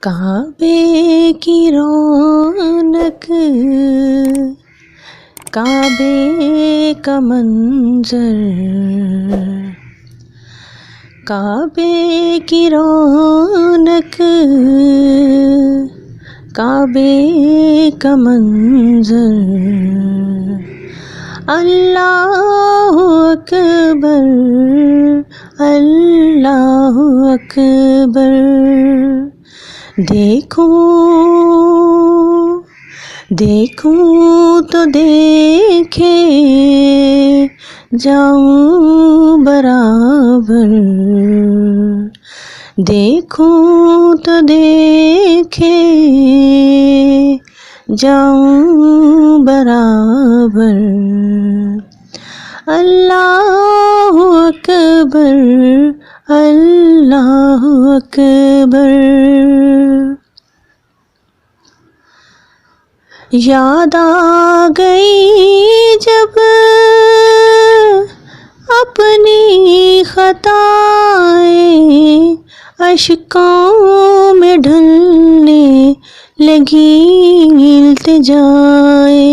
काबे की रौनक, काबे का मंजर, काबे की रौनक, काबे का मंजर। अल्लाह अकबर, अल्लाह अकबर। देखूं देखूं तो देखे जाऊं बराबर, देखूं तो देखे जाऊं बराबर। अल्लाह अकबर, अल्लाह अकबर। याद आ गई जब अपनी खताएं, अश्कों में ढलने लगी इल्तिजाएं।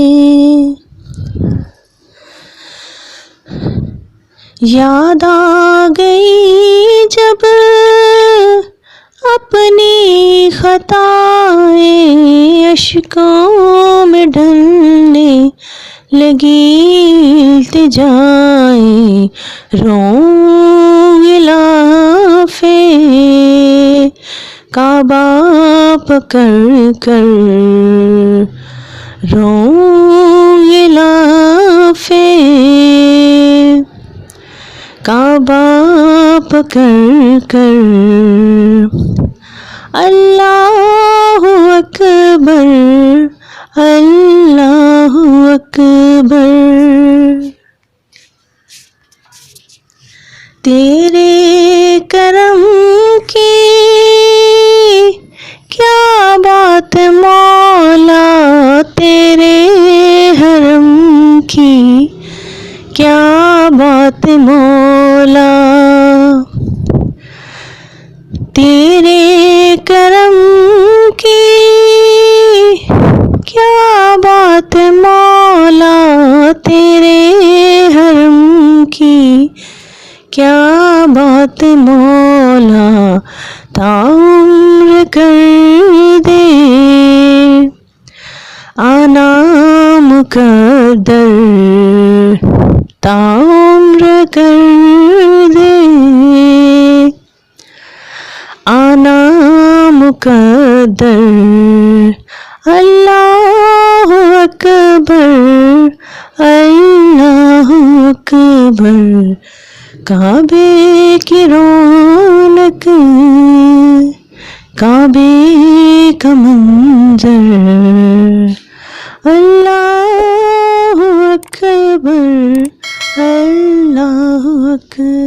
याद आ गई जब अपनी खताएं, अश्कों में ढलने लगी इल्तिजाएं। रोऊं गिलाफे काबा पकड़ कर, रोऊं गिलाफे काबा पकड़ कर। अल्लाह अकबर, अल्लाह अकबर। तेरे करम की क्या बात मौला, तेरे हरम की क्या बात मौला। तेरे करम की क्या बात मौला, तेरे हरम की क्या बात मौला। ताउम्र कर दे आना मुकद्दर, ताउम्र कर दे आना मुकद्दर। अल्लाह अकबर, अल्लाह अकबर। काबे की रौनक, काबे का मंजर। अल्लाह अकबर, अल्लाह अकबर।